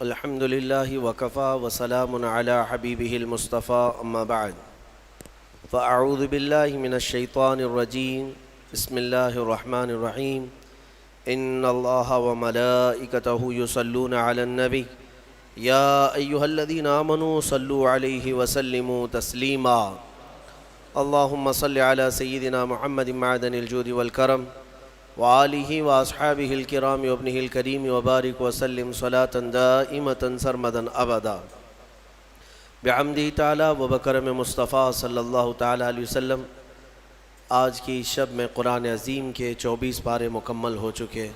الحمد لله وكفى وسلام على حبيبه المصطفى أما بعد فأعوذ بالله من الشيطان الرجيم بسم الله الرحمن الرحيم إن الله وملائكته يصلون على النبي يا أيها الذين آمنوا صلوا عليه وسلموا تسليما اللهم صل على سيدنا محمد معدن الجود والكرم وآلہ وأصحابہ الکرام وابنہ الکریم وبارک وسلم صلاة دائمة سرمدا ابدا بحمدہ تعالی وبکرم مصطفیٰ صلی اللہ تعالی علیہ وسلم۔ آج کی شب میں قرآن عظیم کے 24 پارے مکمل ہو چکے۔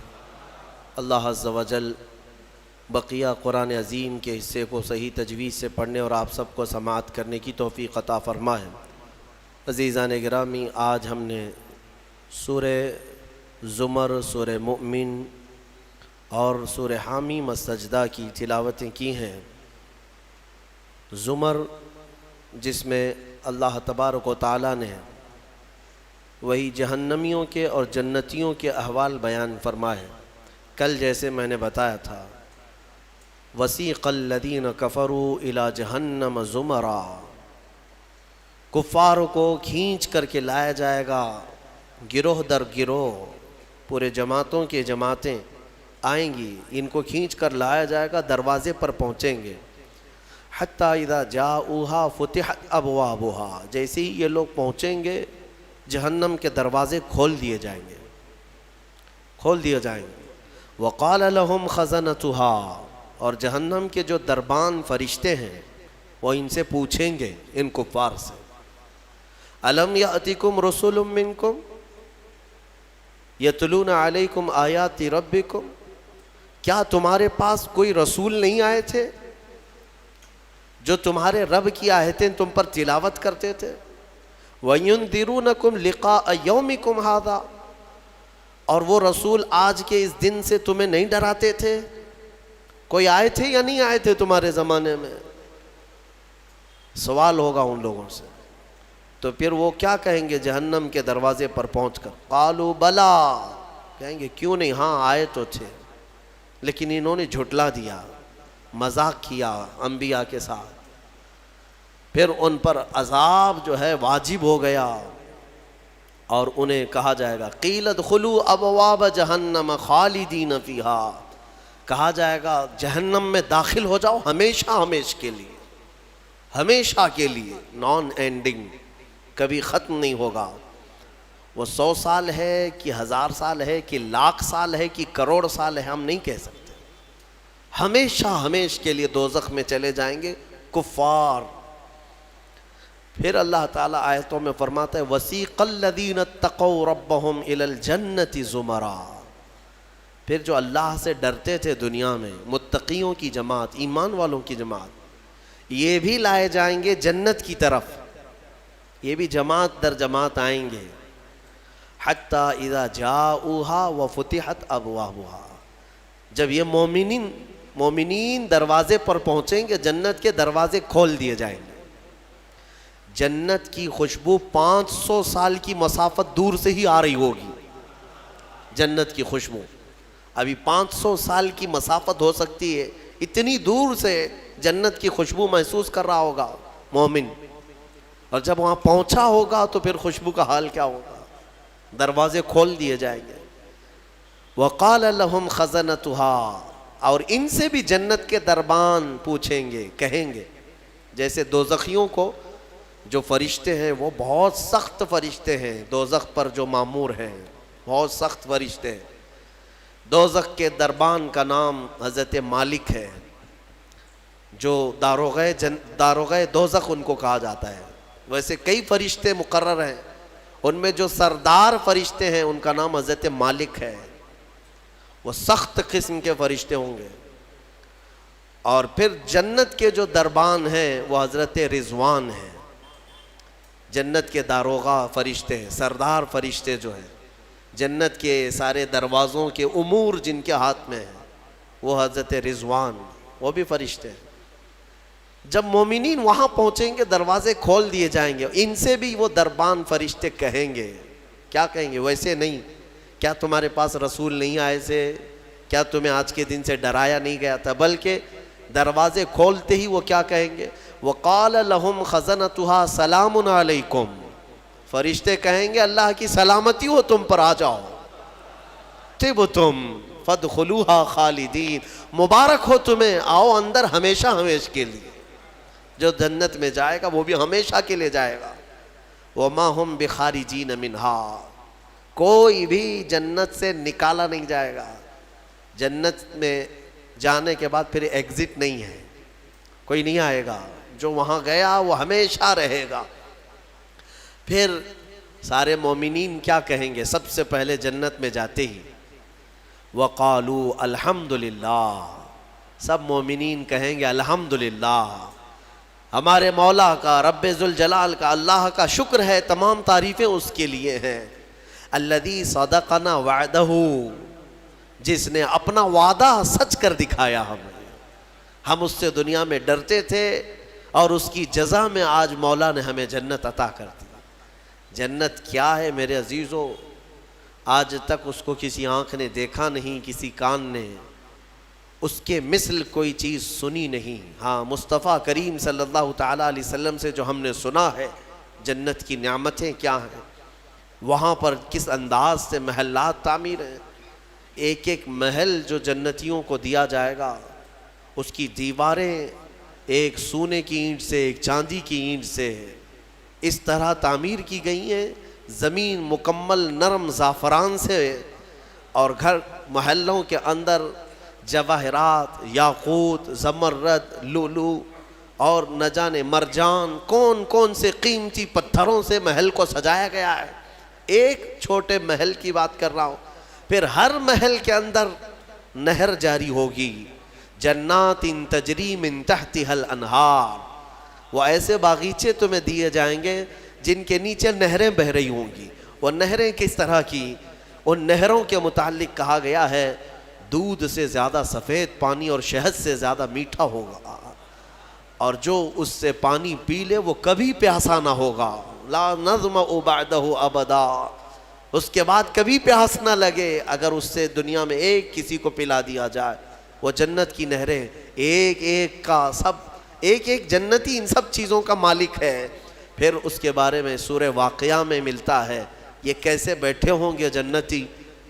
اللہ عز و جل بقیہ قرآن عظیم کے حصے کو صحیح تجوید سے پڑھنے اور آپ سب کو سماعت کرنے کی توفیق عطا فرمائے۔ عزیزان گرامی، آج ہم نے سورہ زمر، سورہ مؤمن اور سورہ حامیم السجدہ کی تلاوتیں کی ہیں۔ زمر جس میں اللہ تبارک و تعالیٰ نے وہی جہنمیوں کے اور جنتیوں کے احوال بیان فرمائے۔ کل جیسے میں نے بتایا تھا، وسیق الذین کفروا الی جہنم زمرا، کفاروں کو کھینچ کر کے لایا جائے گا گروہ در گروہ، پورے جماعتوں کے جماعتیں آئیں گی، ان کو کھینچ کر لایا جائے گا، دروازے پر پہنچیں گے۔ حتیٰ اذا جاؤہا فتحت ابوابہا، جیسے ہی یہ لوگ پہنچیں گے جہنم کے دروازے کھول دیے جائیں گے، کھول دیے جائیں گے۔ وقال لہم خزنتہا، اور جہنم کے جو دربان فرشتے ہیں وہ ان سے پوچھیں گے، ان کفار سے، الم یأتکم رسول منکم یتلون علیکم آیات ربکم، کیا تمہارے پاس کوئی رسول نہیں آئے تھے جو تمہارے رب کی آیتیں تم پر تلاوت کرتے تھے؟ وَيُنذِرُونَكُمْ لِقَاءَ يَوْمِكُمْ هَذَا، اور وہ رسول آج کے اس دن سے تمہیں نہیں ڈراتے تھے؟ کوئی آئے تھے یا نہیں آئے تھے تمہارے زمانے میں؟ سوال ہوگا ان لوگوں سے۔ تو پھر وہ کیا کہیں گے جہنم کے دروازے پر پہنچ کر؟ قالوا بلا، کہیں گے کیوں نہیں، ہاں آئے تو تھے، لیکن انہوں نے جھٹلا دیا، مذاق کیا انبیاء کے ساتھ۔ پھر ان پر عذاب جو ہے واجب ہو گیا، اور انہیں کہا جائے گا قیل ادخلوا ابواب جہنم خالدین فیہا، کہا جائے گا جہنم میں داخل ہو جاؤ ہمیشہ ہمیشہ کے لیے، ہمیشہ کے لیے، نان اینڈنگ، کبھی ختم نہیں ہوگا۔ وہ 100 سال ہے کہ 1000 سال ہے کہ لاکھ سال ہے کہ کروڑ سال ہے، ہم نہیں کہہ سکتے، ہمیشہ ہمیشہ کے لیے دوزخ میں چلے جائیں گے کفار۔ پھر اللہ تعالیٰ آیتوں میں فرماتا ہے وَسِيقَ الَّذِينَ اتَّقَوْا رَبَّهُمْ إِلَى الْجَنَّةِ زُمَرًا، پھر جو اللہ سے ڈرتے تھے دنیا میں، متقیوں کی جماعت، ایمان والوں کی جماعت، یہ بھی لائے جائیں گے جنت کی طرف، یہ بھی جماعت در جماعت آئیں گے۔ حتیٰ اذا جاؤہا وفتحت ابوابہا، جب یہ مومنین دروازے پر پہنچیں گے جنت کے دروازے کھول دیے جائیں گے۔ جنت کی خوشبو 500 سال کی مسافت دور سے ہی آ رہی ہوگی، جنت کی خوشبو ابھی 500 سال کی مسافت ہو سکتی ہے، اتنی دور سے جنت کی خوشبو محسوس کر رہا ہوگا مومن، اور جب وہاں پہنچا ہوگا تو پھر خوشبو کا حال کیا ہوگا؟ دروازے کھول دیے جائیں گے۔ وقال لهم خزنتها، اور ان سے بھی جنت کے دربان پوچھیں گے، کہیں گے، جیسے دوزخیوں کو جو فرشتے ہیں وہ بہت سخت فرشتے ہیں، دوزخ پر جو مامور ہیں بہت سخت فرشتے ہیں۔ دوزخ کے دربان کا نام حضرت مالک ہے، جو داروغہ دوزخ ان کو کہا جاتا ہے۔ ویسے کئی فرشتے مقرر ہیں، ان میں جو سردار فرشتے ہیں ان کا نام حضرت مالک ہے، وہ سخت قسم کے فرشتے ہوں گے۔ اور پھر جنت کے جو دربان ہیں وہ حضرت رضوان ہیں، جنت کے داروغہ فرشتے ہیں، سردار فرشتے جو ہیں، جنت کے سارے دروازوں کے امور جن کے ہاتھ میں ہیں وہ حضرت رضوان، وہ بھی فرشتے ہیں۔ جب مومنین وہاں پہنچیں گے دروازے کھول دیے جائیں گے، ان سے بھی وہ دربان فرشتے کہیں گے، کیا کہیں گے؟ ویسے نہیں، کیا تمہارے پاس رسول نہیں آئے تھے؟ کیا تمہیں آج کے دن سے ڈرایا نہیں گیا تھا؟ بلکہ دروازے کھولتے ہی وہ کیا کہیں گے؟ وقال لهم خزنتها سلام علیکم، فرشتے کہیں گے اللہ کی سلامتی ہو تم پر، آ جاؤ، طبتم فادخلوها خالدین، مبارک ہو تمہیں، آؤ اندر ہمیشہ ہمیشہ کے لیے۔ جو جنت میں جائے گا وہ بھی ہمیشہ کے لیے جائے گا۔ وما ہم بخارجین منہا، کوئی بھی جنت سے نکالا نہیں جائے گا۔ جنت میں جانے کے بعد پھر ایگزٹ نہیں ہے، کوئی نہیں آئے گا، جو وہاں گیا وہ ہمیشہ رہے گا۔ پھر سارے مومنین کیا کہیں گے؟ سب سے پہلے جنت میں جاتے ہی وقالوا الحمدللہ، سب مومنین کہیں گے الحمدللہ، ہمارے مولا کا، رب ذوالجلال کا، اللہ کا شکر ہے، تمام تعریفیں اس کے لیے ہیں۔ الذی صدقنا وعدہ، جس نے اپنا وعدہ سچ کر دکھایا ہمیں، ہم اس سے دنیا میں ڈرتے تھے اور اس کی جزا میں آج مولا نے ہمیں جنت عطا کر دی۔ جنت کیا ہے میرے عزیزو؟ آج تک اس کو کسی آنکھ نے دیکھا نہیں، کسی کان نے اس کے مثل کوئی چیز سنی نہیں۔ ہاں، مصطفیٰ کریم صلی اللہ تعالیٰ علیہ وسلم سے جو ہم نے سنا ہے جنت کی نعمتیں کیا ہیں، وہاں پر کس انداز سے محلات تعمیر ہیں، ایک ایک محل جو جنتیوں کو دیا جائے گا، اس کی دیواریں ایک سونے کی اینٹ سے، ایک چاندی کی اینٹ سے اس طرح تعمیر کی گئی ہیں، زمین مکمل نرم زعفران سے، اور گھر محلوں کے اندر جواہرات، یاقوت، زمرد، لؤلؤ اور نہ جانے مرجان، کون کون سے قیمتی پتھروں سے محل کو سجایا گیا ہے۔ ایک چھوٹے محل کی بات کر رہا ہوں۔ پھر ہر محل کے اندر نہر جاری ہوگی، جنات تجری من تحتها الانہار، وہ ایسے باغیچے تمہیں دیے جائیں گے جن کے نیچے نہریں بہہ رہی ہوں گی۔ وہ نہریں کس طرح کی؟ ان نہروں کے متعلق کہا گیا ہے دودھ سے زیادہ سفید پانی اور شہد سے زیادہ میٹھا ہوگا، اور جو اس سے پانی پی لے وہ کبھی پیاسا نہ ہوگا، لا نظمأ بعدہ ابدا، اس کے بعد کبھی پیاس نہ لگے اگر اس سے دنیا میں ایک کسی کو پلا دیا جائے۔ وہ جنت کی نہریں، ایک ایک کا سب، ایک ایک جنتی ان سب چیزوں کا مالک ہے۔ پھر اس کے بارے میں سورہ واقعہ میں ملتا ہے، یہ کیسے بیٹھے ہوں گے جنتی۔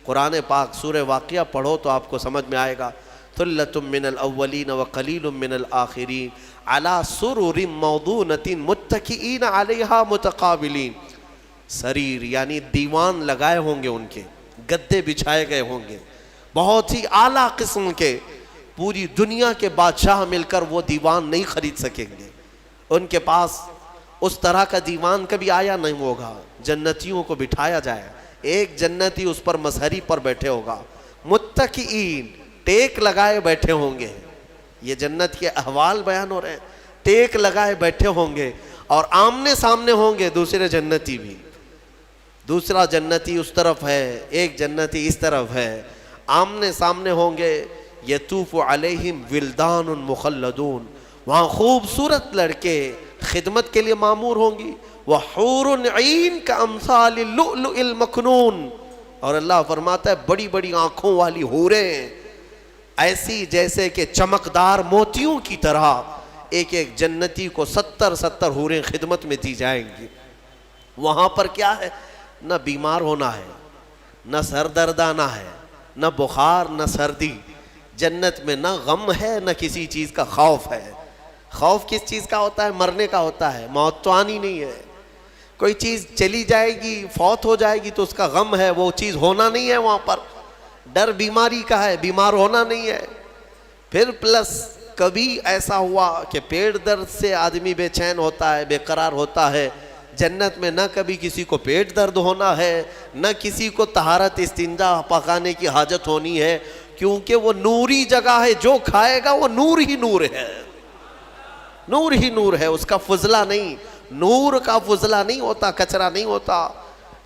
قرآن پاک سورہ واقعہ پڑھو تو آپ کو سمجھ میں آئے گا۔ ثلۃ من الاولین وقلیل من الآخرین علی سرر موضونۃ متکئین علیہا متقابلین، سریر یعنی دیوان لگائے ہوں گے، ان کے گدے بچھائے گئے ہوں گے، بہت ہی اعلیٰ قسم کے، پوری دنیا کے بادشاہ مل کر وہ دیوان نہیں خرید سکیں گے، ان کے پاس اس طرح کا دیوان کبھی آیا نہیں ہوگا۔ جنتیوں کو بٹھایا جائے، ایک جنتی اس پر مظہری پر بیٹھے ہوگا، متکئین، ٹیک لگائے بیٹھے ہوں گے۔ یہ جنت کے احوال بیان ہو رہے ہیں، ٹیک لگائے بیٹھے ہوں گے، اور آمنے سامنے ہوں گے دوسرے جنتی بھی، دوسرا جنتی اس طرف ہے، ایک جنتی اس طرف ہے، آمنے سامنے ہوں گے۔ یطوف علیہم ولدان مخلدون، وہاں خوبصورت لڑکے خدمت کے لیے معمور ہوں گی، وحور عین کامثال اللؤلؤ المکنون، اور اللہ فرماتا ہے بڑی بڑی آنکھوں والی حوریں، ایسی جیسے کہ چمکدار موتیوں کی طرح، ایک ایک جنتی کو 70 حوریں خدمت میں دی جائیں گی۔ وہاں پر کیا ہے؟ نہ بیمار ہونا ہے، نہ سر درد آنا ہے، نہ بخار، نہ سردی۔ جنت میں نہ غم ہے، نہ کسی چیز کا خوف ہے۔ خوف کس چیز کا ہوتا ہے؟ مرنے کا ہوتا ہے، موت تو آنی نہیں ہے۔ کوئی چیز چلی جائے گی، فوت ہو جائے گی تو اس کا غم ہے، وہ چیز ہونا نہیں ہے وہاں پر۔ ڈر بیماری کا ہے، بیمار ہونا نہیں ہے۔ پھر پلس کبھی ایسا ہوا کہ پیٹ درد سے آدمی بے چین ہوتا ہے، بے قرار ہوتا ہے، جنت میں نہ کبھی کسی کو پیٹ درد ہونا ہے، نہ کسی کو طہارت استنجا پکانے کی حاجت ہونی ہے، کیونکہ وہ نوری جگہ ہے، جو کھائے گا وہ نور ہی نور ہے، نور ہی نور ہے، اس کا فضلہ نہیں، نور کا فضلہ نہیں ہوتا، کچرا نہیں ہوتا۔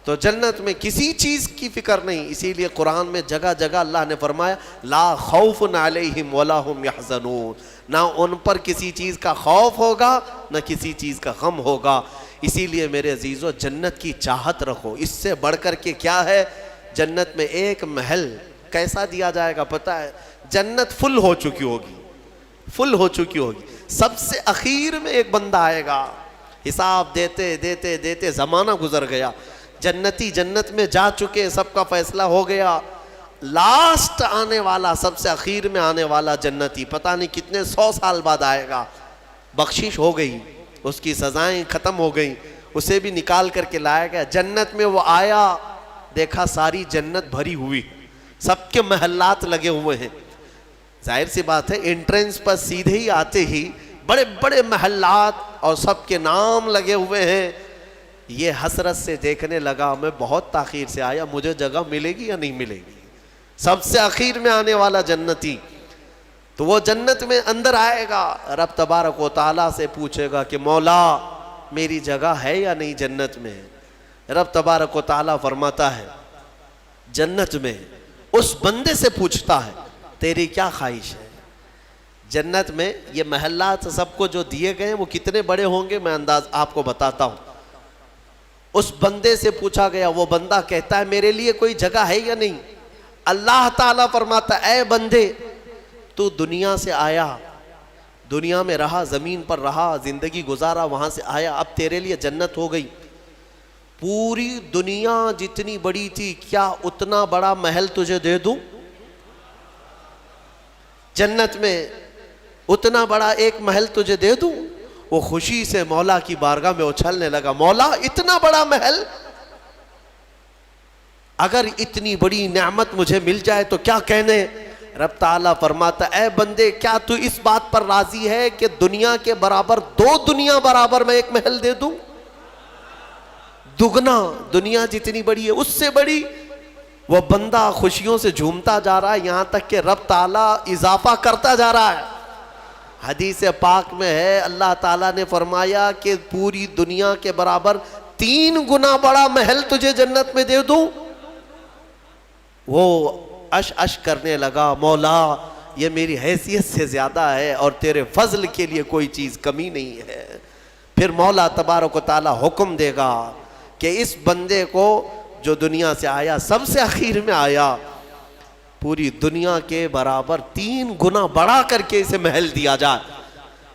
تو جنت میں کسی چیز کی فکر نہیں، اسی لیے قرآن میں جگہ جگہ اللہ نے فرمایا لا خوف علیہم ولا ہم یحزنون، نہ ان پر کسی چیز کا خوف ہوگا، نہ کسی چیز کا غم ہوگا۔ اسی لیے میرے عزیزو جنت کی چاہت رکھو، اس سے بڑھ کر کے کیا ہے؟ جنت میں ایک محل کیسا دیا جائے گا پتہ ہے؟ جنت فل ہو چکی ہوگی، فل ہو چکی ہوگی. سب سے اخیر میں ایک بندہ آئے گا, حساب دیتے دیتے دیتے زمانہ گزر گیا, جنتی جنت میں جا چکے, سب کا فیصلہ ہو گیا. لاسٹ آنے والا, سب سے اخیر میں آنے والا جنتی پتہ نہیں کتنے 100 سال بعد آئے گا. بخشش ہو گئی, اس کی سزائیں ختم ہو گئیں, اسے بھی نکال کر کے لایا گیا. جنت میں وہ آیا, دیکھا ساری جنت بھری ہوئی, سب کے محلات لگے ہوئے ہیں. ظاہر سی بات ہے, انٹرنس پر سیدھے ہی آتے ہی بڑے بڑے محلات اور سب کے نام لگے ہوئے ہیں. یہ حسرت سے دیکھنے لگا, میں بہت تاخیر سے آیا, مجھے جگہ ملے گی یا نہیں ملے گی. سب سے اخیر میں آنے والا جنتی, تو وہ جنت میں اندر آئے گا, رب تبارک و تعالیٰ سے پوچھے گا کہ مولا میری جگہ ہے یا نہیں جنت میں. رب تبارک و تعالیٰ فرماتا ہے جنت میں اس بندے سے پوچھتا ہے تیری کیا خواہش ہے. جنت میں یہ محلات سب کو جو دیے گئے وہ کتنے بڑے ہوں گے, میں انداز آپ کو بتاتا ہوں. اس بندے سے پوچھا گیا, وہ بندہ کہتا ہے میرے لیے کوئی جگہ ہے یا نہیں. اللہ تعالیٰ فرماتا اے بندے تو دنیا سے آیا, دنیا میں رہا, زمین پر رہا, زندگی گزارا, وہاں سے آیا, اب تیرے لیے جنت ہو گئی. پوری دنیا جتنی بڑی تھی, کیا اتنا بڑا محل تجھے دے دوں جنت میں, اتنا بڑا ایک محل تجھے دے دوں. وہ خوشی سے مولا کی بارگاہ میں اچھلنے لگا, مولا اتنا بڑا محل, اگر اتنی بڑی نعمت مجھے مل جائے تو کیا کہنے. رب تعالیٰ فرماتا اے بندے کیا تو اس بات پر راضی ہے کہ دنیا کے برابر 2 دنیا برابر میں ایک محل دے دوں, دگنا, دنیا جتنی بڑی ہے اس سے بڑی. وہ بندہ خوشیوں سے جھومتا جا رہا ہے, یہاں تک کہ رب تعالیٰ اضافہ کرتا جا رہا ہے. حدیث پاک میں ہے اللہ تعالیٰ نے فرمایا کہ پوری دنیا کے برابر 3 گنا بڑا محل تجھے جنت میں دے دوں. وہ اش کرنے لگا, مولا یہ میری حیثیت سے زیادہ ہے اور تیرے فضل کے لیے کوئی چیز کمی نہیں ہے. پھر مولا تبارک و تعالیٰ حکم دے گا کہ اس بندے کو جو دنیا سے آیا, سب سے اخیر میں آیا, پوری دنیا کے برابر 3 گنا بڑھا کر کے اسے محل دیا جائے.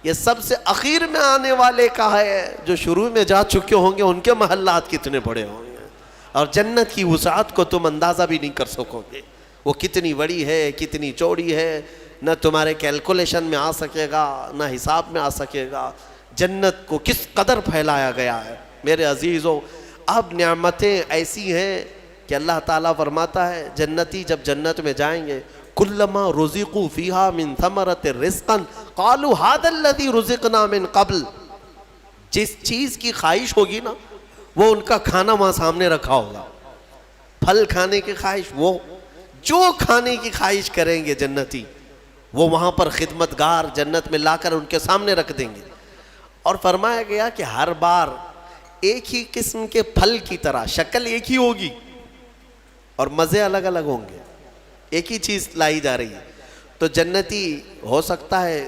یہ سب سے اخیر میں آنے والے کا ہے, جو شروع میں جا چکے ہوں گے ان کے محلات کتنے بڑے ہوں گے, اور جنت کی وسعت کو تم اندازہ بھی نہیں کر سکو گے. وہ کتنی بڑی ہے, کتنی چوڑی ہے, نہ تمہارے کیلکولیشن میں آ سکے گا, نہ حساب میں آ سکے گا. جنت کو کس قدر پھیلایا گیا ہے میرے عزیزوں. اب نعمتیں ایسی ہیں کہ اللہ تعالیٰ فرماتا ہے جنتی جب جنت میں جائیں گے, کلما رزقوا فیہا من ثمرۃ رزقا قالوا ھذا الذی رزقنا من قبل. جس چیز کی خواہش ہوگی نا وہ ان کا کھانا وہاں سامنے رکھا ہوگا. پھل کھانے کی خواہش, وہ جو کھانے کی خواہش کریں گے جنتی وہ وہاں پر خدمتگار جنت میں لا کر ان کے سامنے رکھ دیں گے. اور فرمایا گیا کہ ہر بار ایک ہی قسم کے پھل کی طرح, شکل ایک ہی ہوگی اور مزے الگ الگ ہوں گے, ایک ہی چیز لائی جا رہی ہے. تو جنتی ہو سکتا ہے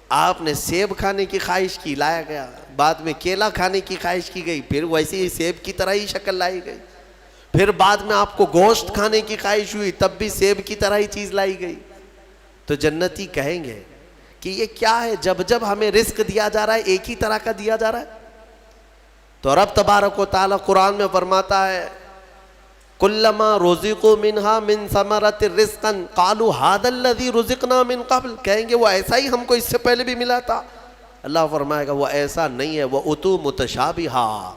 آپ نے سیب کھانے کی خواہش کی, لایا گیا, بعد میں کیلا کھانے کی خواہش کی گئی, پھر ویسے ہی سیب کی طرح ہی شکل لائی گئی. پھر بعد میں آپ کو گوشت کھانے کی خواہش ہوئی, تب بھی سیب کی طرح ہی چیز لائی گئی. تو جنتی کہیں گے کہ یہ کیا ہے, جب جب ہمیں رزق دیا جا رہا ہے ایک ہی طرح کا دیا جا رہا ہے. تو رب تبارک و تعالیٰ قرآن میں فرماتا ہے کلما رزقوا منہا من ثمرۃ رزقا قالوا ھذا الذی رزقنا من قبل. کہیں گے وہ ایسا ہی ہم کو اس سے پہلے بھی ملا تھا. اللہ فرمائے گا وہ ایسا نہیں ہے, وہ اتو متشابہا,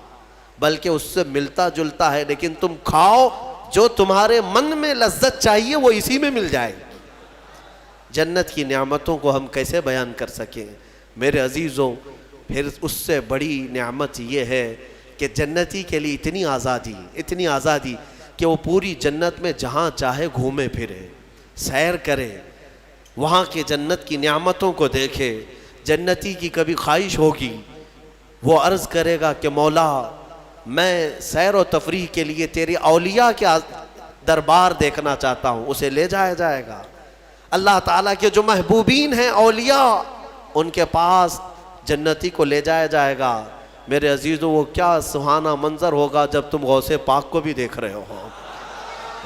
بلکہ اس سے ملتا جلتا ہے, لیکن تم کھاؤ جو تمہارے من میں لذت چاہیے وہ اسی میں مل جائے. جنت کی نعمتوں کو ہم کیسے بیان کر سکیں میرے عزیزوں. پھر اس سے بڑی نعمت یہ ہے کہ جنتی کے لیے اتنی آزادی کہ وہ پوری جنت میں جہاں چاہے گھومے پھرے, سیر کرے, وہاں کے جنت کی نعمتوں کو دیکھے. جنتی کی کبھی خواہش ہوگی وہ عرض کرے گا کہ مولا میں سیر و تفریح کے لیے تیری اولیاء کے دربار دیکھنا چاہتا ہوں, اسے لے جایا جائے گا. اللہ تعالیٰ کے جو محبوبین ہیں اولیاء, ان کے پاس جنتی کو لے جایا جائے گا. میرے عزیزوں وہ کیا سہانا منظر ہوگا جب تم غوث پاک کو بھی دیکھ رہے ہو.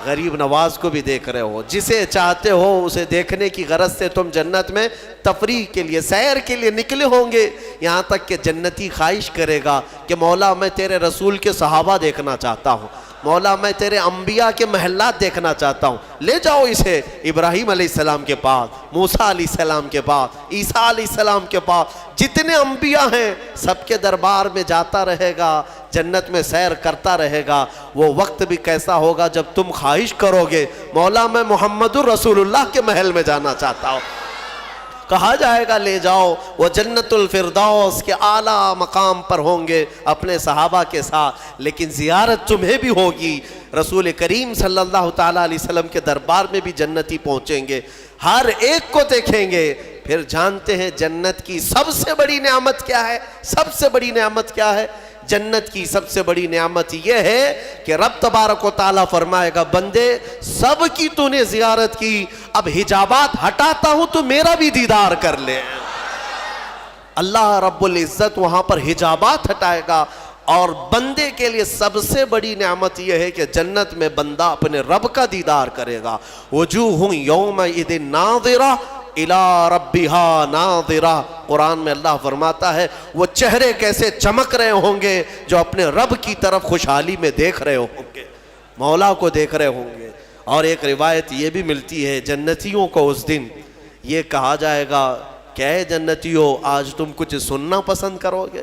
غریب نواز کو بھی دیکھ رہے ہو، جسے چاہتے ہو اسے دیکھنے کی غرض سے تم جنت میں تفریح کے لیے، سیر کے لیے نکلے ہوں گے، یہاں تک کہ جنتی خواہش کرے گا کہ مولا میں تیرے رسول کے صحابہ دیکھنا چاہتا ہوں، مولا میں تیرے انبیاء کے محلات دیکھنا چاہتا ہوں، لے جاؤ اسے ابراہیم علیہ السلام کے پاس، موسیٰ علیہ السلام کے پاس، عیسیٰ علیہ السلام کے پاس، جتنے انبیاء ہیں سب کے دربار میں جاتا رہے گا، جنت میں سیر کرتا رہے گا۔ وہ وقت بھی کیسا ہوگا جب تم خواہش کرو گے مولا میں محمد الرسول اللہ کے محل میں جانا چاہتا ہوں، کہا جائے گا لے جاؤ، وہ جنت الفردوس کے اعلیٰ مقام پر ہوں گے اپنے صحابہ کے ساتھ، لیکن زیارت تمہیں بھی ہوگی، رسول کریم صلی اللہ تعالیٰ علیہ وسلم کے دربار میں بھی جنتی پہنچیں گے، ہر ایک کو دیکھیں گے۔ پھر جانتے ہیں جنت کی سب سے بڑی نعمت کیا ہے؟ سب سے بڑی نعمت کیا ہے؟ جنت کی سب سے بڑی نعمت یہ ہے کہ رب تبارک و تعالیٰ فرمائے گا بندے سب کی تو نے زیارت کی، اب حجابات ہٹاتا ہوں تو میرا بھی دیدار کر لے۔ اللہ رب العزت وہاں پر حجابات ہٹائے گا، اور بندے کے لیے سب سے بڑی نعمت یہ ہے کہ جنت میں بندہ اپنے رب کا دیدار کرے گا۔ وجوہ یومئذ ناظرہ الی ربہا ناظرہ، قرآن میں اللہ فرماتا ہے وہ چہرے کیسے چمک رہے ہوں گے جو اپنے رب کی طرف خوشحالی میں دیکھ رہے ہوں گے، مولا کو دیکھ رہے ہوں گے۔ اور ایک روایت یہ بھی ملتی ہے جنتیوں کو اس دن یہ کہا جائے گا کہ اے جنتیوں آج تم کچھ سننا پسند کرو گے؟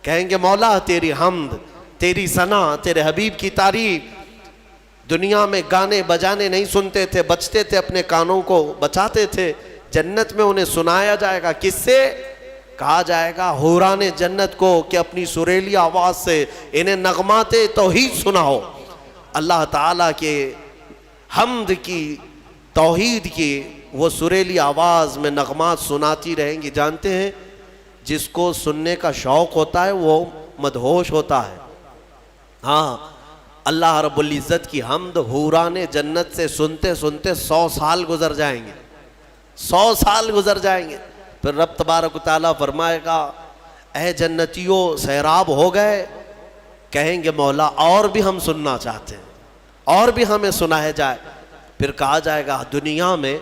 کہیں گے مولا تیری حمد، تیری ثنا، تیرے حبیب کی تعریف، دنیا میں گانے بجانے نہیں سنتے تھے، بچتے تھے، اپنے کانوں کو بچاتے تھے، جنت میں انہیں سنایا جائے گا، کس سے؟ کہا جائے گا حوران جنت کو کہ اپنی سریلی آواز سے انہیں نغمات توحید سناؤ، اللہ تعالیٰ کے حمد کی، توحید کی وہ سریلی آواز میں نغمات سناتی رہیں گی۔ جانتے ہیں جس کو سننے کا شوق ہوتا ہے وہ مدہوش ہوتا ہے۔ ہاں اللہ رب العزت کی حمد حوران جنت سے سنتے سنتے 100 سال گزر جائیں گے، 100 سال گزر جائیں گے۔ پھر رب تبارک و تعالیٰ فرمائے گا اے جنتیوں سیراب ہو گئے؟ کہیں گے مولا اور بھی ہم سننا چاہتے ہیں، اور بھی ہمیں سنایا جائے۔ پھر کہا جائے گا دنیا میں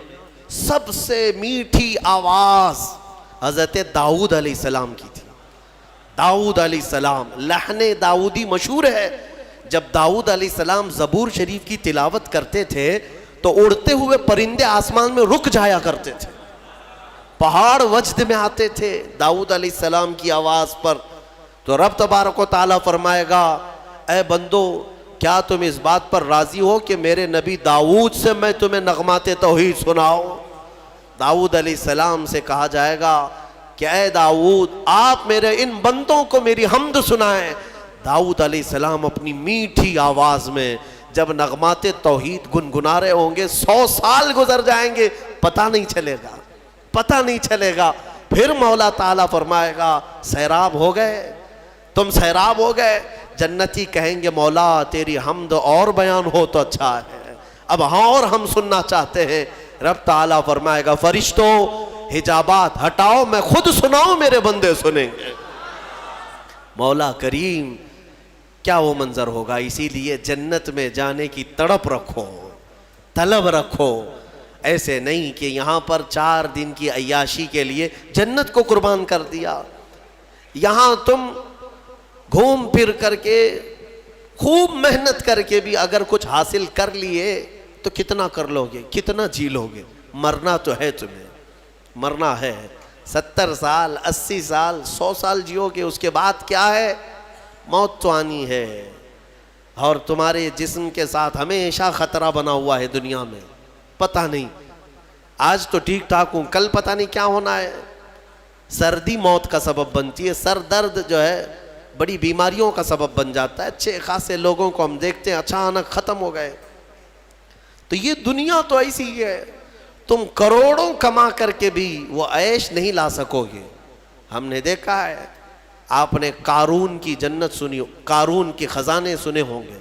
سب سے میٹھی آواز حضرت داؤد علیہ السلام کی تھی۔ داؤد علیہ السلام، لحن داؤدی مشہور ہے۔ جب داؤد علیہ السلام زبور شریف کی تلاوت کرتے تھے تو اڑتے ہوئے پرندے آسمان میں رک جایا کرتے تھے، پہاڑ وجد میں آتے تھے داؤد علیہ السلام کی آواز پر۔ تو رب تبارک و تعالیٰ فرمائے گا اے بندو کیا تم اس بات پر راضی ہو کہ میرے نبی داؤد سے میں تمہیں نغمات توحید سناؤں؟ داؤد علیہ السلام سے کہا جائے گا کہ اے داؤد آپ میرے ان بندوں کو میری حمد سنائیں۔ داؤد علیہ السلام اپنی میٹھی آواز میں جب نغمات توحید گنگنا رہے ہوں گے، 100 سال گزر جائیں گے، پتہ نہیں چلے گا، پتہ نہیں چلے گا۔ پھر مولا تعالیٰ فرمائے گا سیراب ہو گئے، تم سیراب ہو گئے؟ جنتی کہیں گے مولا تیری حمد اور بیان ہو تو اچھا ہے، اب ہاں اور ہم سننا چاہتے ہیں۔ رب تعالیٰ فرمائے گا فرشتوں حجابات ہٹاؤ، میں خود سناؤں میرے بندے سنیں گے۔ مولا کریم کیا وہ منظر ہوگا۔ اسی لیے جنت میں جانے کی تڑپ رکھو، طلب رکھو، ایسے نہیں کہ یہاں پر 4 دن کی عیاشی کے لیے جنت کو قربان کر دیا۔ یہاں تم گھوم پھر کر کے خوب محنت کر کے بھی اگر کچھ حاصل کر لیے تو کتنا کر لو گے، کتنا جی لو گے؟ مرنا تو ہے، تمہیں مرنا ہے۔ 70 سال 80 سال 100 سال جیو گے، اس کے بعد کیا ہے؟ موت تو آنی ہے، اور تمہارے جسم کے ساتھ ہمیشہ خطرہ بنا ہوا ہے دنیا میں، پتہ نہیں آج تو ٹھیک ٹھاک ہوں، کل پتہ نہیں کیا ہونا ہے۔ سردی موت کا سبب بنتی ہے، سر درد جو ہے بڑی بیماریوں کا سبب بن جاتا ہے۔ اچھے خاصے لوگوں کو ہم دیکھتے ہیں اچانک ختم ہو گئے۔ تو یہ دنیا تو ایسی ہی ہے، تم کروڑوں کما کر کے بھی وہ عیش نہیں لا سکو گے۔ ہم نے دیکھا ہے، آپ نے قارون کی جنت سنی، قارون کے خزانے سنے ہوں گے،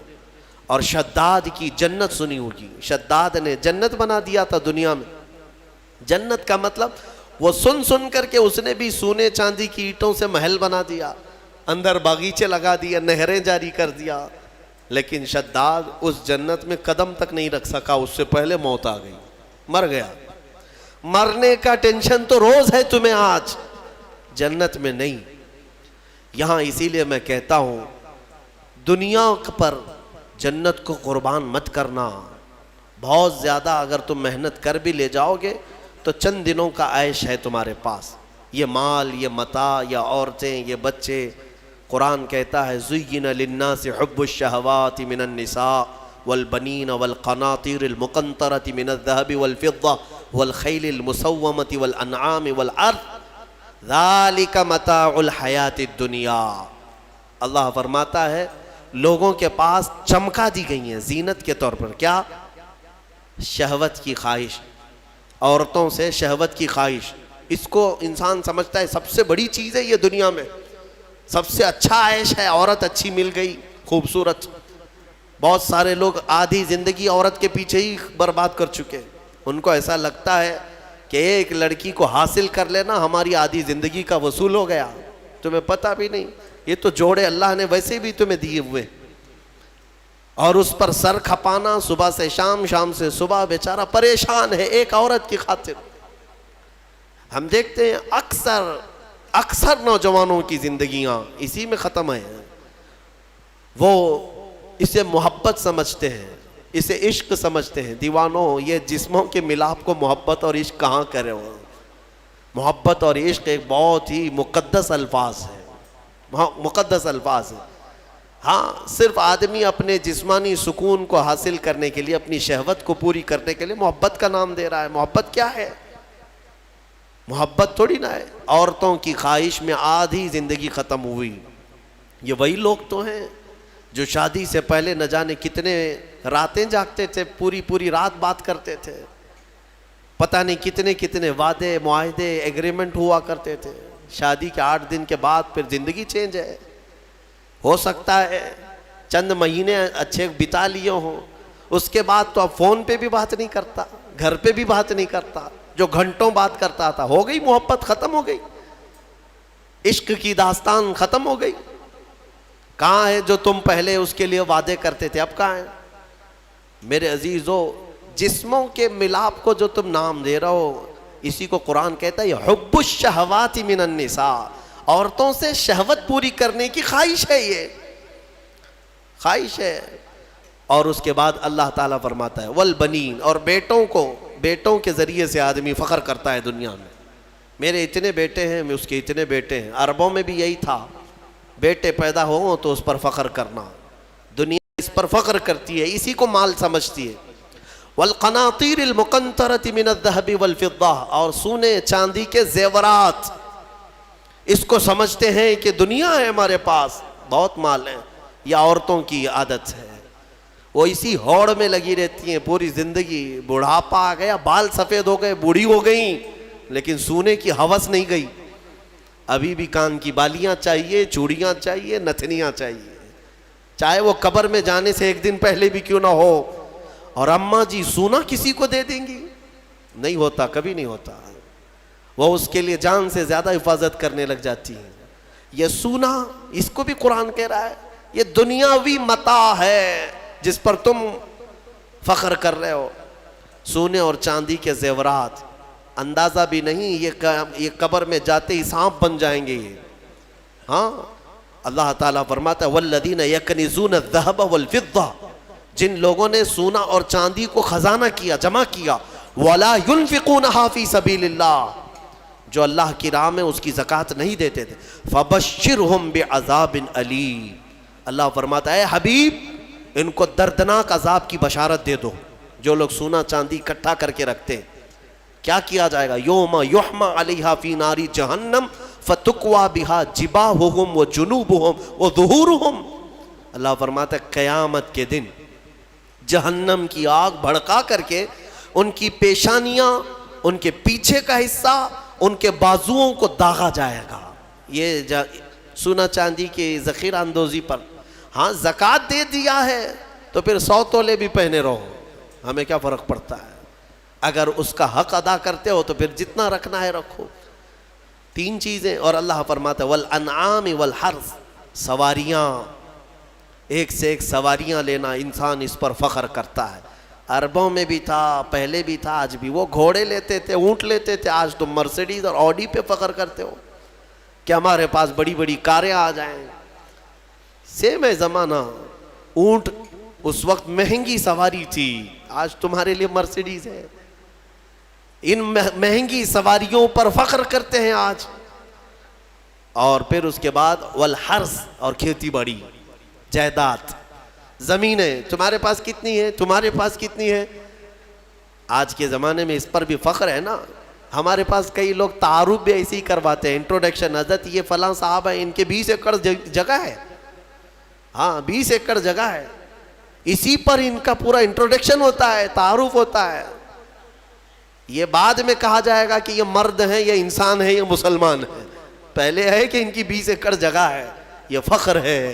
اور شداد کی جنت سنی ہوگی۔ شداد نے جنت بنا دیا تھا دنیا میں۔ جنت کا مطلب وہ سن سن کر کے اس نے بھی سونے چاندی کی اینٹوں سے محل بنا دیا، اندر باغیچے لگا دیا، نہریں جاری کر دیا، لیکن شداد اس جنت میں قدم تک نہیں رکھ سکا، اس سے پہلے موت آ گئی، مر گیا۔ مرنے کا ٹینشن تو روز ہے تمہیں آج، جنت میں نہیں۔ یہاں اسی لیے میں کہتا ہوں دنیا پر جنت کو قربان مت کرنا۔ بہت زیادہ اگر تم محنت کر بھی لے جاؤ گے تو چند دنوں کا عیش ہے تمہارے پاس، یہ مال، یہ متاع، یہ عورتیں، یہ بچے۔ قرآن کہتا ہے زُيِّنَ لِلنَّاسِ حُبُّ الشَّهَوَاتِ مِنَ النِّسَاءِ وَالْبَنِينَ وَالْقَنَاطِيرِ الْمُقَنطَرَةِ مِنَ الذَّهَبِ وَالْفِضَّةِ وَالْخَيْلِ الْمُسَوَّمَةِ وَالْأَنْعَامِ وَالْحَرْثِ ذَلِكَ مَتَاعُ الْحَيَاةِ الدُّنْيَا۔ اللہ فرماتا ہے لوگوں کے پاس چمکا دی گئی ہیں زینت کے طور پر، کیا؟ شہوت کی خواہش، عورتوں سے شہوت کی خواہش۔ اس کو انسان سمجھتا ہے سب سے بڑی چیز ہے یہ دنیا میں، سب سے اچھا عیش ہے، عورت اچھی مل گئی، خوبصورت۔ بہت سارے لوگ آدھی زندگی عورت کے پیچھے ہی برباد کر چکے، ان کو ایسا لگتا ہے کہ ایک لڑکی کو حاصل کر لینا ہماری آدھی زندگی کا وصول ہو گیا۔ تمہیں پتہ بھی نہیں یہ تو جوڑے اللہ نے ویسے بھی تمہیں دیے ہوئے، اور اس پر سر کھپانا صبح سے شام، شام سے صبح، بیچارہ پریشان ہے ایک عورت کی خاطر۔ ہم دیکھتے ہیں اکثر نوجوانوں کی زندگیاں اسی میں ختم ہیں۔ وہ اسے محبت سمجھتے ہیں، اسے عشق سمجھتے ہیں۔ دیوانوں، یہ جسموں کے ملاپ کو محبت اور عشق کہاں کرے ہو؟ محبت اور عشق ایک بہت ہی مقدس الفاظ ہے، مقدس الفاظ ہے۔ ہاں، صرف آدمی اپنے جسمانی سکون کو حاصل کرنے کے لیے، اپنی شہوت کو پوری کرنے کے لیے محبت کا نام دے رہا ہے۔ محبت کیا ہے؟ محبت تھوڑی نہ ہے۔ عورتوں کی خواہش میں آدھی زندگی ختم ہوئی۔ یہ وہی لوگ تو ہیں جو شادی سے پہلے نہ جانے کتنے راتیں جاگتے تھے، پوری رات بات کرتے تھے، پتہ نہیں کتنے وعدے، معاہدے، ایگریمنٹ ہوا کرتے تھے۔ شادی کے 8 دن کے بعد پھر زندگی چینج ہے۔ ہو سکتا ہے چند مہینے اچھے بتا لیے ہوں، اس کے بعد تو اب فون پہ بھی بات نہیں کرتا، گھر پہ بھی بات نہیں کرتا، جو گھنٹوں بات کرتا تھا۔ ہو گئی محبت، ختم ہو گئی، عشق کی داستان ختم ہو گئی۔ کہاں ہے جو تم پہلے اس کے لیے وعدے کرتے تھے، اب کہاں ہے؟ میرے عزیزو، جسموں کے ملاپ کو جو تم نام دے رہے ہو، اسی کو قرآن کہتا ہے یہ حب الشہوات من النساء، عورتوں سے شہوت پوری کرنے کی خواہش ہے، یہ خواہش ہے۔ اور اس کے بعد اللہ تعالیٰ فرماتا ہے والبنین، اور بیٹوں کے ذریعے سے آدمی فخر کرتا ہے دنیا میں، میرے اتنے بیٹے ہیں، میں اس کے اتنے بیٹے ہیں۔ عربوں میں بھی یہی تھا، بیٹے پیدا ہوں تو اس پر فخر کرنا، دنیا اس پر فخر کرتی ہے، اسی کو مال سمجھتی ہے۔ والقناطیر المقنطرۃ من الذهب والفضہ، اور سونے چاندی کے زیورات، اس کو سمجھتے ہیں کہ دنیا ہے ہمارے پاس، بہت مال ہے۔ یہ عورتوں کی عادت ہے، وہ اسی ہوڑ میں لگی رہتی ہیں پوری زندگی۔ بڑھاپا آ گیا، بال سفید ہو گئے، بوڑھی ہو گئیں، لیکن سونے کی ہوس نہیں گئی۔ ابھی بھی کان کی بالیاں چاہیے، چوڑیاں چاہیے، نتھنیاں چاہیے، چاہے وہ قبر میں جانے سے 1 دن پہلے بھی کیوں نہ ہو۔ اور اماں جی سونا کسی کو دے دیں گی؟ نہیں ہوتا، کبھی نہیں ہوتا۔ وہ اس کے لیے جان سے زیادہ حفاظت کرنے لگ جاتی ہیں۔ یہ سونا، اس کو بھی قرآن کہہ رہا ہے یہ دنیاوی متاع ہے جس پر تم فخر کر رہے ہو۔ سونے اور چاندی کے زیورات، اندازہ بھی نہیں یہ قبر میں جاتے ہی سانپ بن جائیں گے یہ۔ ہاں، اللہ تعالیٰ فرماتا ہے والذین یکنزون الذہب والفضہ، جن لوگوں نے سونا اور چاندی کو خزانہ کیا، جمع کیا، ولا ينفقونها فی سبیل اللہ، جو اللہ کی راہ میں اس کی زکوٰۃ نہیں دیتے تھے، فبشرہم بعذاب علیم، اللہ فرماتا ہے حبیب ان کو دردناک عذاب کی بشارت دے دو۔ جو لوگ سونا چاندی اکٹھا کر کے رکھتے ہیں، کیا کیا جائے گا؟ یوم یحمى علیہا فی نار جہنم فتکوی بہا جباہہم وجنوبہم وظہورہم، اللہ فرماتا ہے قیامت کے دن جہنم کی آگ بھڑکا کر کے ان کی پیشانیاں، ان کے پیچھے کا حصہ، ان کے بازوؤں کو داغا جائے گا۔ یہ سونا چاندی کی ذخیرہ اندوزی پر۔ ہاں، زکوٰۃ دے دیا ہے تو پھر 100 تولے بھی پہنے رہو، ہمیں کیا فرق پڑتا ہے؟ اگر اس کا حق ادا کرتے ہو تو پھر جتنا رکھنا ہے رکھو۔ 3 چیزیں، اور اللہ فرماتا ہے والانعام والحرث، سواریاں، ایک سے ایک سواریاں لینا، انسان اس پر فخر کرتا ہے۔ عربوں میں بھی تھا، پہلے بھی تھا، آج بھی۔ وہ گھوڑے لیتے تھے، اونٹ لیتے تھے، آج تم مرسیڈیز اور آڈی پہ فخر کرتے ہو کہ ہمارے پاس بڑی بڑی کاریں آ جائیں۔ سیم ہے زمانہ۔ اونٹ اس وقت مہنگی سواری تھی، آج تمہارے لیے مرسیڈیز ہے۔ ان مہنگی سواریوں پر فخر کرتے ہیں آج۔ اور پھر اس کے بعد والحرث، اور کھیتی باڑی، جائیداد، زمینیں تمہارے پاس کتنی ہے، تمہارے پاس کتنی ہے۔ آج کے زمانے میں اس پر بھی فخر ہے نا۔ ہمارے پاس کئی لوگ تعارف بھی ایسے ہی کرواتے ہیں، انٹروڈکشن، حضرت یہ فلاں صاحب ہے، ان کے 20 ایکڑ جگہ ہے، ہاں 20 ایکڑ جگہ ہے، اسی پر ان کا پورا انٹروڈکشن ہوتا ہے، تعارف ہوتا ہے۔ یہ بعد میں کہا جائے گا کہ یہ مرد ہیں، یہ انسان ہے، یہ مسلمان ہے، پہلے ہے کہ ان کی 20 ایکڑ جگہ ہے۔ یہ فخر ہے۔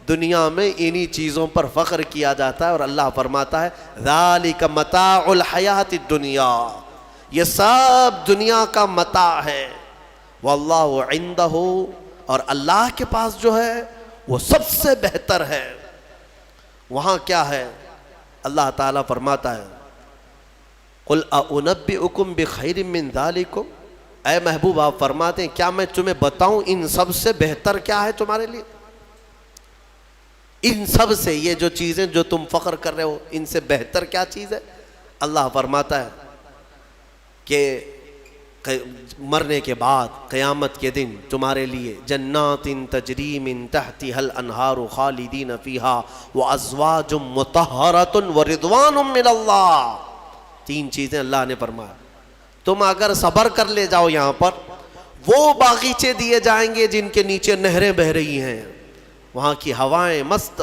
دنیا میں انہی چیزوں پر فخر کیا جاتا ہے، اور اللہ فرماتا ہے ذالک متاع الحیات الدنیا، یہ سب دنیا کا متاع ہے۔ واللہ عندہ، اور اللہ کے پاس جو ہے وہ سب سے بہتر ہے۔ وہاں کیا ہے؟ اللہ تعالیٰ فرماتا ہے قل اؤنبئکم بخیر من ذالکم، اے محبوب آپ فرماتے ہیں کیا میں تمہیں بتاؤں ان سب سے بہتر کیا ہے تمہارے لیے؟ ان سب سے، یہ جو چیزیں جو تم فخر کر رہے ہو، ان سے بہتر کیا چیز ہے؟ اللہ فرماتا ہے کہ مرنے کے بعد قیامت کے دن تمہارے لیے جنات تجری من تحتها الانہار خالدین فیہا وازواج مطہرۃ ورضوان من اللہ۔ 3 چیزیں اللہ نے فرمایا، تم اگر صبر کر لے جاؤ یہاں پر، وہ باغیچے دیے جائیں گے جن کے نیچے نہریں بہہ رہی ہیں، وہاں کی ہوائیں مست،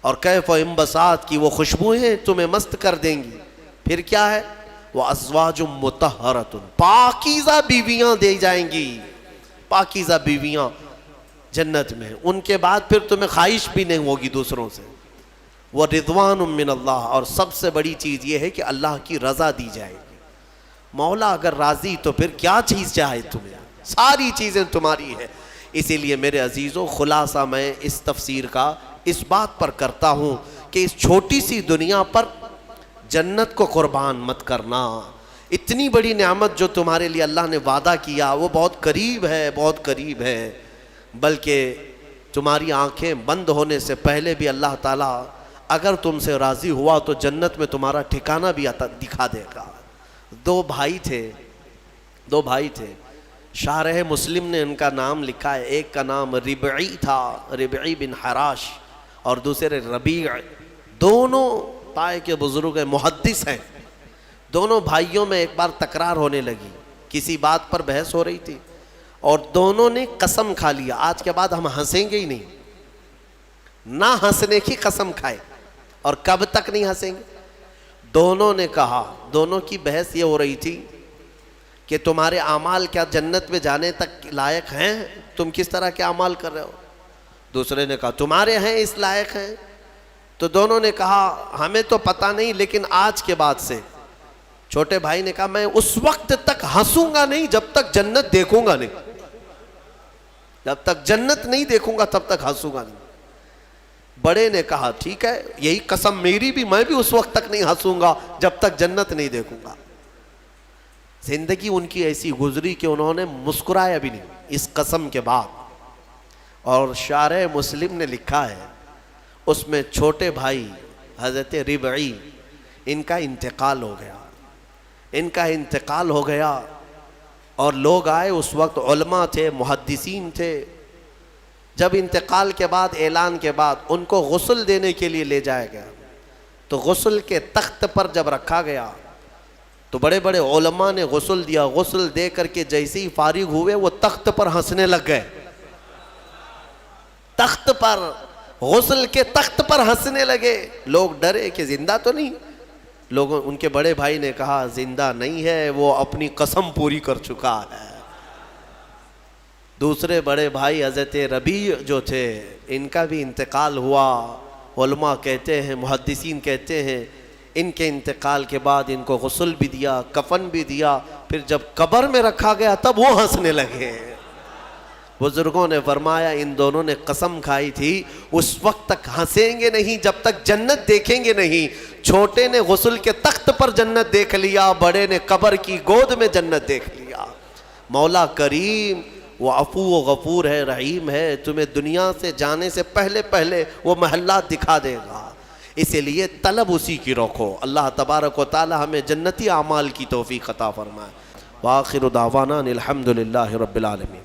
اور کیف و انبساط کی وہ خوشبوئیں تمہیں مست کر دیں گی۔ پھر کیا ہے؟ وَأَزْوَاجٌ مُطَهَّرَةٌ، پاکیزہ بیویاں دی جائیں گی، پاکیزہ بیویاں جنت میں، ان کے بعد پھر تمہیں خواہش بھی نہیں ہوگی دوسروں سے۔ وَرِضْوَانٌ مِّنَ اللَّهِ، اور سب سے بڑی چیز یہ ہے کہ اللہ کی رضا دی جائے گی۔ مولا اگر راضی تو پھر کیا چیز چاہے تمہیں، ساری چیزیں تمہاری ہے۔ اسی لیے میرے عزیزوں، خلاصہ میں اس تفسیر کا اس بات پر کرتا ہوں کہ اس چھوٹی سی دنیا پر جنت کو قربان مت کرنا۔ اتنی بڑی نعمت جو تمہارے لیے اللہ نے وعدہ کیا وہ بہت قریب ہے، بہت قریب ہے، بلکہ تمہاری آنکھیں بند ہونے سے پہلے بھی اللہ تعالیٰ اگر تم سے راضی ہوا تو جنت میں تمہارا ٹھکانہ بھی دکھا دے گا۔ 2 بھائی تھے، شارح مسلم نے ان کا نام لکھا ہے، ایک کا نام ربعی تھا، ربعی بن حراش، اور دوسرے ربیع۔ دونوں پائے کے بزرگ ہیں، محدث ہیں۔ دونوں بھائیوں میں ایک بار تکرار ہونے لگی، کسی بات پر بحث ہو رہی تھی، اور دونوں نے قسم کھا لیا آج کے بعد ہم ہنسیں گے ہی نہیں، نہ ہنسنے کی قسم کھائے۔ اور کب تک نہیں ہنسیں گے؟ دونوں نے کہا، دونوں کی بحث یہ ہو رہی تھی کہ تمہارے اعمال کیا جنت میں جانے تک لائق ہیں؟ تم کس طرح کے اعمال کر رہے ہو؟ دوسرے نے کہا تمہارے ہیں اس لائق ہیں؟ تو دونوں نے کہا ہمیں تو پتہ نہیں، لیکن آج کے بعد سے، چھوٹے بھائی نے کہا میں اس وقت تک ہنسوں گا نہیں جب تک جنت دیکھوں گا نہیں، جب تک جنت نہیں دیکھوں گا تب تک ہنسوں گا نہیں۔ بڑے نے کہا ٹھیک ہے، یہی قسم میری بھی، میں بھی اس وقت تک نہیں ہنسوں گا جب تک جنت نہیں دیکھوں گا۔ زندگی ان کی ایسی گزری کہ انہوں نے مسکرایا بھی نہیں اس قسم کے بعد۔ اور شارح مسلم نے لکھا ہے، اس میں چھوٹے بھائی حضرت ربعی، ان کا انتقال ہو گیا، اور لوگ آئے، اس وقت علماء تھے، محدثین تھے۔ جب انتقال کے بعد، اعلان کے بعد ان کو غسل دینے کے لیے لے جایا گیا، تو غسل کے تخت پر جب رکھا گیا تو بڑے بڑے علماء نے غسل دیا، غسل دے کر کے جیسے ہی فارغ ہوئے وہ تخت پر ہنسنے لگ گئے، تخت پر، غسل کے تخت پر ہنسنے لگے۔ لوگ ڈرے کہ زندہ تو نہیں؟ لوگوں، ان کے بڑے بھائی نے کہا زندہ نہیں ہے، وہ اپنی قسم پوری کر چکا ہے۔ دوسرے بڑے بھائی حضرت ربیع جو تھے، ان کا بھی انتقال ہوا۔ علماء کہتے ہیں، محدثین کہتے ہیں، ان کے انتقال کے بعد ان کو غسل بھی دیا، کفن بھی دیا، پھر جب قبر میں رکھا گیا تب وہ ہنسنے لگے۔ بزرگوں نے فرمایا ان دونوں نے قسم کھائی تھی اس وقت تک ہنسیں گے نہیں جب تک جنت دیکھیں گے نہیں. چھوٹے نے غسل کے تخت پر جنت دیکھ لیا، بڑے نے قبر کی گود میں جنت دیکھ لیا. مولا کریم وہ عفو و غفور ہے، رحیم ہے، تمہیں دنیا سے جانے سے پہلے پہلے وہ محلات دکھا دے گا. اسی لیے طلب اسی کی رکھو. اللہ تبارک و تعالی ہمیں جنتی اعمال کی توفیق عطا فرمائے. وآخر دعوانا الحمدللہ رب العالمین.